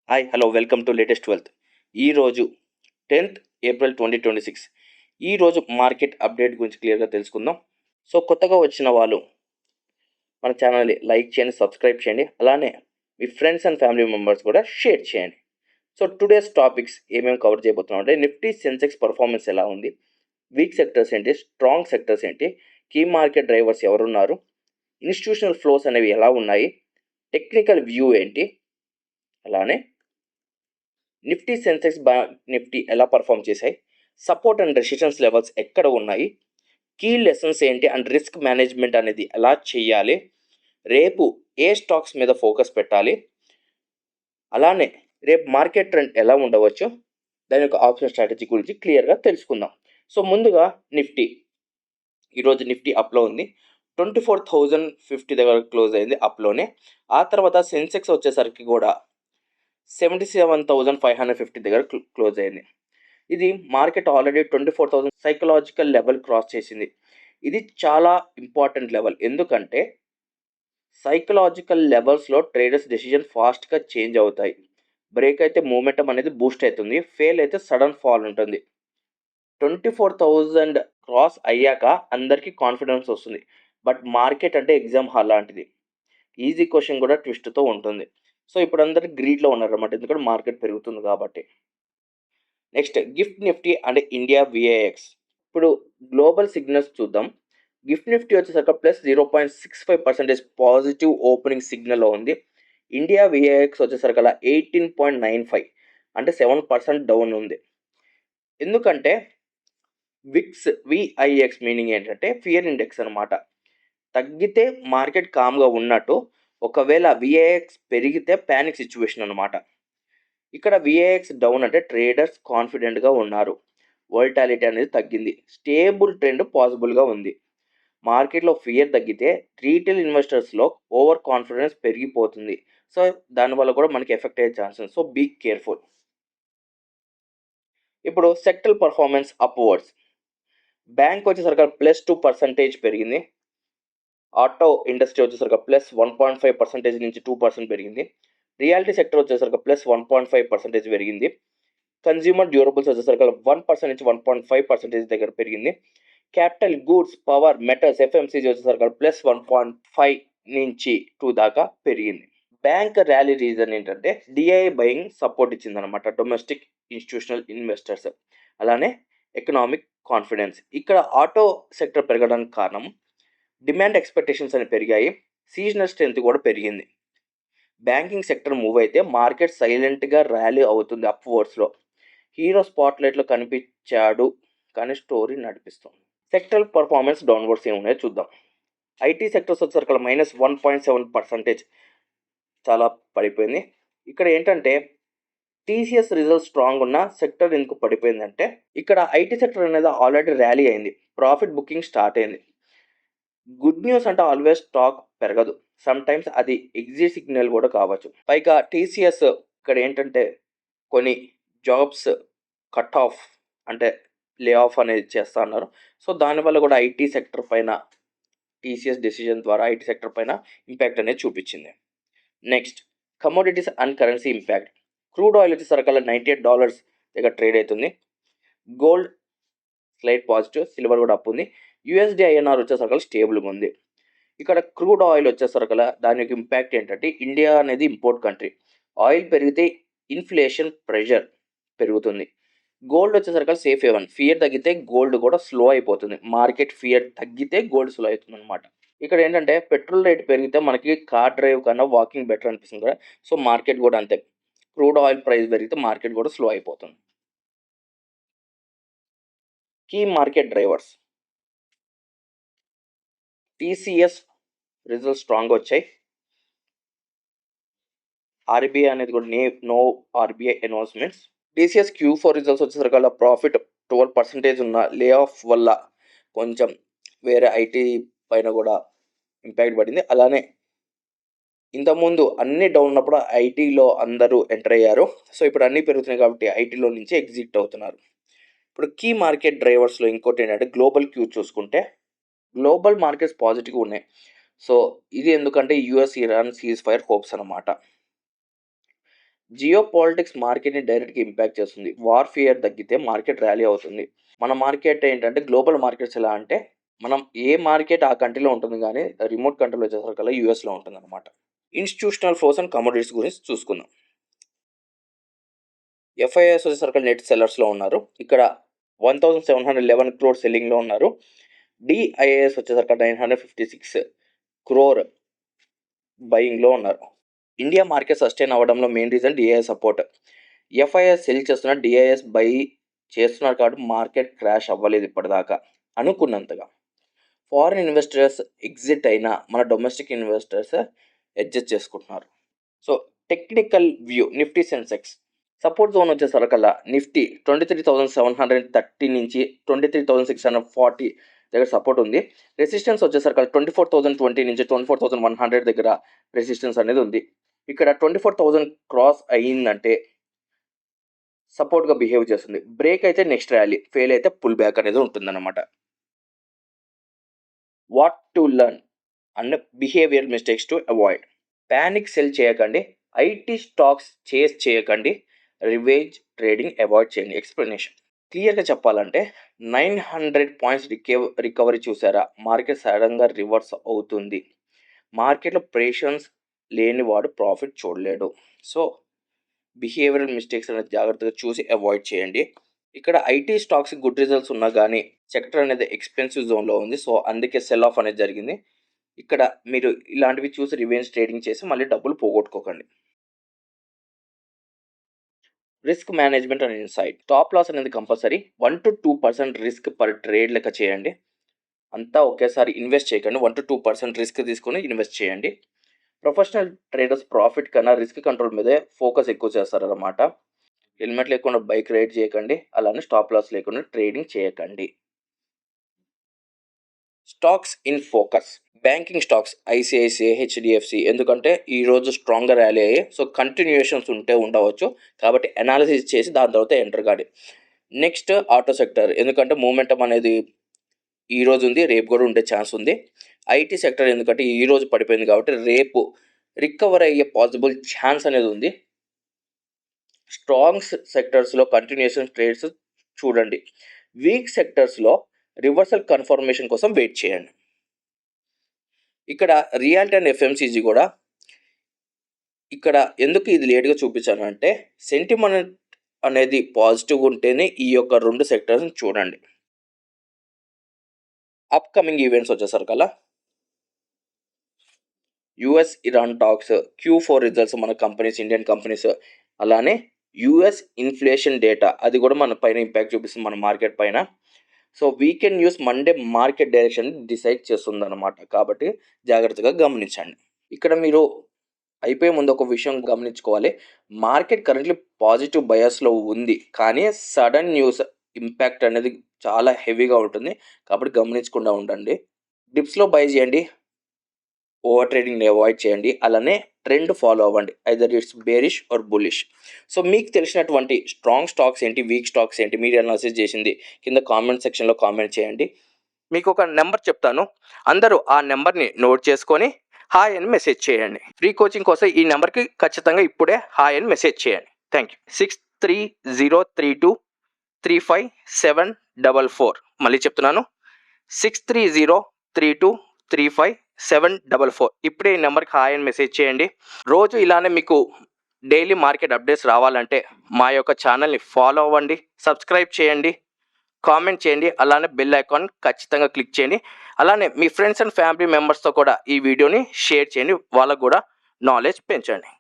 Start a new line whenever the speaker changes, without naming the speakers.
Hi hello welcome to latest wealth. ఈరోజు 10th April 2026. ఈరోజు market update గురించి క్లియర్గా తెలుసుకుందాం. సో కొత్తగా వచ్చిన వాళ్ళు మన ఛానల్ని లైక్ చేయండి, సబ్స్క్రైబ్ చేయండి, అలానే మీ ఫ్రెండ్స్ అండ్ ఫ్యామిలీ మెంబర్స్ కూడా షేర్ చేయండి. సో టుడేస్ టాపిక్స్ ఏమేమి కవర్ చేయబోతున్నాం అంటే నిఫ్టీ సెన్సెక్స్ పర్ఫార్మెన్స్ ఎలా ఉంది, వీక్ సెక్టర్స్ ఏంటి, స్ట్రాంగ్ సెక్టర్స్ ఏంటి, కీ మార్కెట్ డ్రైవర్స్ ఎవరున్నారు, ఇన్స్టిట్యూషనల్ ఫ్లోస్ అనేవి ఎలా ఉన్నాయి, టెక్నికల్ వ్యూ ఏంటి, అలానే నిఫ్టీ సెన్సెక్స్ నిఫ్టీ ఎలా పర్ఫామ్ చేశాయి, సపోర్ట్ అండ్ రెసిస్టెన్స్ లెవెల్స్ ఎక్కడ ఉన్నాయి, కీ లెసన్స్ ఏంటి అండ్ రిస్క్ మేనేజ్మెంట్ అనేది ఎలా చేయాలి, రేపు ఏ స్టాక్స్ మీద ఫోకస్ పెట్టాలి, అలానే రేపు మార్కెట్ ట్రెండ్ ఎలా ఉండవచ్చు, దాని యొక్క ఆప్షన్ స్ట్రాటజీ గురించి క్లియర్గా తెలుసుకుందాం. సో ముందుగా నిఫ్టీ, ఈరోజు నిఫ్టీ అప్లో ఉంది. 24,050 దగ్గర క్లోజ్ అయింది అప్లోనే. ఆ తర్వాత సెన్సెక్స్ వచ్చేసరికి కూడా 77,550 దగ్గర క్లోజ్ అయింది. ఇది market already 24,000 psychological level cross చేసింది. ఇది చాలా ఇంపార్టెంట్ లెవెల్, ఎందుకంటే సైకలాజికల్ లెవెల్స్లో ట్రేడర్స్ డెసిషన్ ఫాస్ట్గా చేంజ్ అవుతాయి. బ్రేక్ అయితే మూమెంటం అనేది బూస్ట్ అవుతుంది, ఫెయిల్ అయితే సడన్ ఫాల్ ఉంటుంది. 24,000 క్రాస్ అయ్యాక అందరికీ కాన్ఫిడెన్స్ వస్తుంది. బట్ మార్కెట్ అంటే ఎగ్జామ్ హాల్ లాంటిది, ఈజీ క్వశ్చన్ కూడా ట్విస్ట్తో ఉంటుంది. సో ఇప్పుడు అందరు గ్రీడ్లో ఉన్నారన్నమాట, ఎందుకంటే మార్కెట్ పెరుగుతుంది కాబట్టి. Next GIFT Nifty and India VIX. ఇప్పుడు గ్లోబల్ సిగ్నల్స్ చూద్దాం. గిఫ్ట్ నిఫ్టీ వచ్చేసరికి ప్లస్ 0.65% పాజిటివ్ ఓపెనింగ్ సిగ్నల్లో ఉంది. ఇండియా విఐఎక్స్ వచ్చేసరికి అలా 18.95, అంటే 7% డౌన్ ఉంది. ఎందుకంటే విఐఎక్స్ మీనింగ్ ఏంటంటే ఫియర్ ఇండెక్స్ అనమాట. తగ్గితే మార్కెట్ కామ్గా ఉన్నట్టు, ఒకవేళ విఐఎక్స్ పెరిగితే ప్యానిక్ సిచ్యువేషన్ అనమాట. ఇక్కడ విఐఎక్స్ డౌన్ అంటే ట్రేడర్స్ కాన్ఫిడెంట్గా ఉన్నారు, వోల్టాలిటీ అనేది తగ్గింది, స్టేబుల్ ట్రెండ్ పాసిబుల్గా ఉంది. మార్కెట్లో ఫియర్ తగ్గితే రీటైల్ ఇన్వెస్టర్స్లో ఓవర్ కాన్ఫిడెన్స్ పెరిగిపోతుంది. సో దానివల్ల కూడా మనకి ఎఫెక్ట్ అయ్యే ఛాన్సెస్. So be careful. ఇప్పుడు సెక్టర్ పర్ఫార్మెన్స్ అప్వర్డ్స్. బ్యాంక్ వచ్చేసరికి ప్లస్ 2% పెరిగింది. ఆటో ఇండస్ట్రీ వచ్చేసరికి ప్లస్ 1.5% నుంచి 2% పెరిగింది. రియాలిటీ సెక్టర్ వచ్చేసరికి ప్లస్ 1.5% పెరిగింది. కన్జ్యూమర్ డ్యూరబుల్స్ వచ్చేసరికి 1% నుంచి 1.5% దగ్గర పెరిగింది. Capital goods, power, metals, FMCG వచ్చేసరికి ప్లస్ 1.5 నుంచి 2 దాకా పెరిగింది. బ్యాంక్ ర్యాలీ రీజన్ ఏంటంటే డిఐ బయింగ్ సపోర్ట్ ఇచ్చిందనమాట, డొమెస్టిక్ ఇన్స్టిట్యూషనల్ ఇన్వెస్టర్స్, అలానే ఎకనామిక్ కాన్ఫిడెన్స్. ఇక్కడ ఆటో సెక్టర్ పెరగడానికి కారణం డిమాండ్ ఎక్స్పెక్టేషన్స్ అని పెరిగాయి, సీజనల్ స్ట్రెంత్ కూడా పెరిగింది. బ్యాంకింగ్ సెక్టర్ మూవ్ అయితే మార్కెట్ సైలెంట్గా ర్యాలీ అవుతుంది అప్వర్డ్స్లో. హీరో స్పాట్లైట్లో కనిపించాడు కానీ స్టోరీ నడిపిస్తుంది. సెక్టర్ పర్ఫార్మెన్స్ డౌన్వర్డ్స్ ఏమున్నాయో చూద్దాం. ఐటీ సెక్టర్స్ వచ్చేసరికి -1.7% చాలా పడిపోయింది. ఇక్కడ ఏంటంటే టీసీఎస్ రిజల్ట్ స్ట్రాంగ్ ఉన్న సెక్టర్ ఎందుకు పడిపోయిందంటే, ఇక్కడ ఐటీ సెక్టర్ అనేది ఆల్రెడీ ర్యాలీ అయింది, ప్రాఫిట్ బుకింగ్ స్టార్ట్ అయింది. గుడ్ న్యూస్ అంటే ఆల్వేస్ స్టాక్ పెరగదు, సమ్ టైమ్స్ అది ఎగ్జిట్ సిగ్నల్ కూడా కావచ్చు. పైగా టీసీఎస్ ఇక్కడ ఏంటంటే కొన్ని జాబ్స్ కట్ ఆఫ్, అంటే లే ఆఫ్ అనేది చేస్తా ఉన్నారు. సో దానివల్ల కూడా ఐటీ సెక్టర్ పైన టీసీఎస్ డెసిజన్ ద్వారా ఐటీ సెక్టర్ పైన ఇంపాక్ట్ అనేది చూపించింది. Next commodities and currency impact. Crude oil వచ్చేసరికి $98 దగ్గర ట్రేడ్ అవుతుంది. గోల్డ్ స్లైట్ పాజిటివ్, సిల్వర్ కూడా అప్ ఉంది. యూఎస్డి ఐఎన్ఆర్ వచ్చేసరికి స్టేబుల్గా ఉంది. ఇక్కడ క్రూడ్ ఆయిల్ వచ్చేసరికి దాని యొక్క ఇంపాక్ట్ ఏంటంటే, ఇండియా అనేది ఇంపోర్ట్ కంట్రీ, ఆయిల్ పెరిగితే ఇన్ఫ్లేషన్ ప్రెషర్ పెరుగుతుంది. గోల్డ్ వచ్చేసరికి సేఫ్ హేవన్, ఫియర్ తగ్గితే గోల్డ్ కూడా స్లో అయిపోతుంది, మార్కెట్ ఫియర్ తగ్గితే గోల్డ్ స్లో అవుతుంది అనమాట. ఇక్కడ ఏంటంటే పెట్రోల్ రేట్ పెరిగితే మనకి కార్ డ్రైవ్ కన్నా వాకింగ్ బెటర్ అనిపిస్తుంది కదా. సో మార్కెట్ కూడా అంతే, క్రూడ్ ఆయిల్ ప్రైస్ పెరిగితే మార్కెట్ కూడా స్లో అయిపోతుంది. Key market drivers. TCS result strong వచ్చాయి. ఆర్బీఐ అనేది కూడా no RBI announcements. TCS Q4 results వచ్చేసరికి ప్రాఫిట్ 12% ఉన్న లే ఆఫ్ వల్ల కొంచెం వేరే ఐటీ పైన కూడా ఇంపాక్ట్ పడింది. అలానే ఇంతకుముందు అన్ని డౌన్ ఉన్నప్పుడు ఐటీలో అందరూ ఎంటర్ అయ్యారు. సో ఇప్పుడు అన్నీ పెరుగుతున్నాయి కాబట్టి ఐటీలో నుంచి ఎగ్జిట్ అవుతున్నారు. ఇప్పుడు కీ మార్కెట్ డ్రైవర్స్లో ఇంకోటి ఏంటంటే గ్లోబల్ క్యూ చూసుకుంటే గ్లోబల్ మార్కెట్స్ పాజిటివ్గా ఉన్నాయి. సో ఇది ఎందుకంటే US Iran cease fire hopes అనమాట. జియో పాలిటిక్స్ మార్కెట్ని డైరెక్ట్గా ఇంపాక్ట్ చేస్తుంది. వార్ ఫియర్ తగ్గితే మార్కెట్ ర్యాలీ అవుతుంది. మన మార్కెట్ ఏంటంటే గ్లోబల్ మార్కెట్స్ ఎలా అంటే మనం ఏ మార్కెట్ ఆ కంట్రీలో ఉంటుంది కానీ రిమోట్ కంట్రీలో వచ్చేసరికల్లా యూఎస్లో ఉంటుంది అనమాట. ఇన్స్టిట్యూషనల్ ఫ్లోస్ అండ్ కమోడిటీస్ గురించి చూసుకుందాం. ఎఫ్ఐఎస్ వచ్చేసరికి నెట్ సెల్లర్స్లో ఉన్నారు. ఇక్కడ 1711 crore సెల్లింగ్లో ఉన్నారు. డిఐఏఎస్ వచ్చేసరికి 956 crore బయింగ్లో ఉన్నారు. ఇండియా మార్కెట్ సస్టైన్ అవ్వడంలో main reason DIs support. FIs sell చేస్తున్న డిఐఎస్ బై చేస్తున్నారు కాబట్టి మార్కెట్ క్రాష్ అవ్వలేదు ఇప్పటిదాకా అనుకున్నంతగా. ఫారిన్ ఇన్వెస్టర్స్ ఎగ్జిట్ అయినా మన డొమెస్టిక్ ఇన్వెస్టర్స్ అడ్జస్ట్ చేసుకుంటున్నారు. So technical view Nifty Sensex support zone వచ్చేసరికల్లా నిఫ్టీ 23,730 నుంచి 23,640 దగ్గర సపోర్ట్ ఉంది. రెసిస్టెన్స్ వచ్చేసరికి 24,020 నుంచి 24,100 దగ్గర రెసిస్టెన్స్ అనేది ఉంది. ఇక్కడ 24,000 క్రాస్ అయ్యిందంటే సపోర్ట్గా బిహేవ్ చేస్తుంది. బ్రేక్ అయితే నెక్స్ట్ ర్యాలీ, ఫెయిల్ అయితే పుల్ బ్యాక్ అనేది ఉంటుందన్నమాట. What to learn and behaviour mistakes to avoid. Panic cell చేయకండి, ఐటీ స్టాక్స్ చేస్ చేయకండి, రివేంజ్ ట్రేడింగ్ అవాయిడ్ చేయండి. ఎక్స్ప్లెనేషన్ క్లియర్గా చెప్పాలంటే 900 పాయింట్స్ రికవరీ చూసారా, మార్కెట్ సడన్గా రివర్స్ అవుతుంది. మార్కెట్లో ప్రేషన్స్ లేనివాడు ప్రాఫిట్ చూడలేడు. సో బిహేవియరల్ మిస్టేక్స్ అనేది జాగ్రత్తగా చూసి అవాయిడ్ చేయండి. ఇక్కడ ఐటీ స్టాక్స్ గుడ్ రిజల్ట్స్ ఉన్నా కానీ సెక్టర్ అనేది ఎక్స్పెన్సివ్ జోన్లో ఉంది. సో అందుకే సెల్ ఆఫ్ అనేది జరిగింది. ఇక్కడ మీరు ఇలాంటివి చూసి రివెంజ్ ట్రేడింగ్ చేసి మళ్ళీ డబ్బులు పోగొట్టుకోకండి. Risk management and insight. Stop loss అనేది compulsory. 1 to 2% risk per trade లెక్క చేయండి. అంతా ఒకేసారి ఇన్వెస్ట్ చేయకండి. 1 to 2% రిస్క్ తీసుకొని ఇన్వెస్ట్ చేయండి. ప్రొఫెషనల్ ట్రేడర్స్ ప్రాఫిట్ కన్నా రిస్క్ కంట్రోల్ మీదే ఫోకస్ ఎక్కువ చేస్తారన్నమాట. హెల్మెట్ లేకుండా బైక్ రైడ్ చేయకండి, అలానే స్టాప్ లాస్ లేకుండా ట్రేడింగ్ చేయకండి. Stocks in focus. Banking stocks ICICI, HDFC ఎందుకంటే ఈరోజు స్ట్రాంగ్గా ర్యాలీ అయ్యాయి. సో కంటిన్యూషన్స్ ఉండవచ్చు కాబట్టి అనాలిసిస్ చేసి దాని తర్వాత ఎంటర్ కాడి. నెక్స్ట్ ఆటో సెక్టర్ ఎందుకంటే మూమెంటం అనేది ఈరోజు ఉంది, రేపు కూడా ఉండే ఛాన్స్ ఉంది. ఐటీ సెక్టర్ ఎందుకంటే ఈరోజు పడిపోయింది కాబట్టి రేపు రికవర్ అయ్యే పాసిబుల్ ఛాన్స్ అనేది ఉంది. స్ట్రాంగ్ సెక్టర్స్లో కంటిన్యూషన్ ట్రేడ్స్ చూడండి. వీక్ సెక్టర్స్లో రివర్సల్ కన్ఫర్మేషన్ కోసం వెయిట్ చేయండి. ఇక్కడ రియాలిటీ అండ్ ఎఫ్ఎంసీజీ కూడా ఇక్కడ ఎందుకు ఇది లేట్గా చూపించాను అంటే సెంటిమెంట్ అనేది పాజిటివ్గా ఉంటేనే ఈ యొక్క రెండు సెక్టర్స్ని చూడండి. అప్కమింగ్ ఈవెంట్స్ వచ్చేసరికల్లా US Iran talks, Q4 results మన కంపెనీస్, ఇండియన్ కంపెనీస్, అలానే యుఎస్ ఇన్ఫ్లేషన్ డేటా అది కూడా మన పైన ఇంపాక్ట్ చూపిస్తుంది మన మార్కెట్ పైన. So weekend news Monday market direction decide చేస్తుంది అనమాట. కాబట్టి జాగ్రత్తగా గమనించండి. ఇక్కడ మీరు అయిపోయే ముందు ఒక విషయం గమనించుకోవాలి. మార్కెట్ కరెంట్లీ పాజిటివ్ బయాస్లో ఉంది, కానీ సడన్ న్యూస్ ఇంపాక్ట్ అనేది చాలా హెవీగా ఉంటుంది. కాబట్టి గమనించకుండా ఉండండి. డిప్స్లో బై చేయండి, ఓవర్ ట్రేడింగ్ని అవాయిడ్ చేయండి, అలానే ట్రెండ్ ఫాలో అవ్వండి. Either it's bearish or bullish. So మీకు తెలిసినటువంటి స్ట్రాంగ్ స్టాక్స్ ఏంటి, వీక్ స్టాక్స్ ఏంటి, మీరు అనాలిసిస్ చేసింది కింద కామెంట్ సెక్షన్లో కామెంట్ చేయండి. మీకు ఒక నెంబర్ చెప్తాను, అందరూ ఆ నెంబర్ని నోట్ చేసుకొని హాయ్ అని మెసేజ్ చేయండి. ఫ్రీ కోచింగ్ కోసం ఈ నెంబర్కి ఖచ్చితంగా ఇప్పుడే హాయ్ అని మెసేజ్ చేయండి. Thank you. 6303235744. మళ్ళీ చెప్తున్నాను, 6303235744. ఇప్పుడే ఈ నెంబర్కి హాయ్ అని మెసేజ్ చేయండి. రోజు ఇలానే మీకు డైలీ మార్కెట్ అప్డేట్స్ రావాలంటే మా యొక్క ఛానల్ని ఫాలో అవ్వండి, సబ్స్క్రైబ్ చేయండి, కామెంట్ చేయండి, అలానే బెల్ ఐకాన్ ఖచ్చితంగా క్లిక్ చేయండి. అలానే మీ ఫ్రెండ్స్ అండ్ ఫ్యామిలీ మెంబర్స్తో కూడా ఈ వీడియోని షేర్ చేయండి, వాళ్ళకు కూడా నాలెడ్జ్ పెంచండి.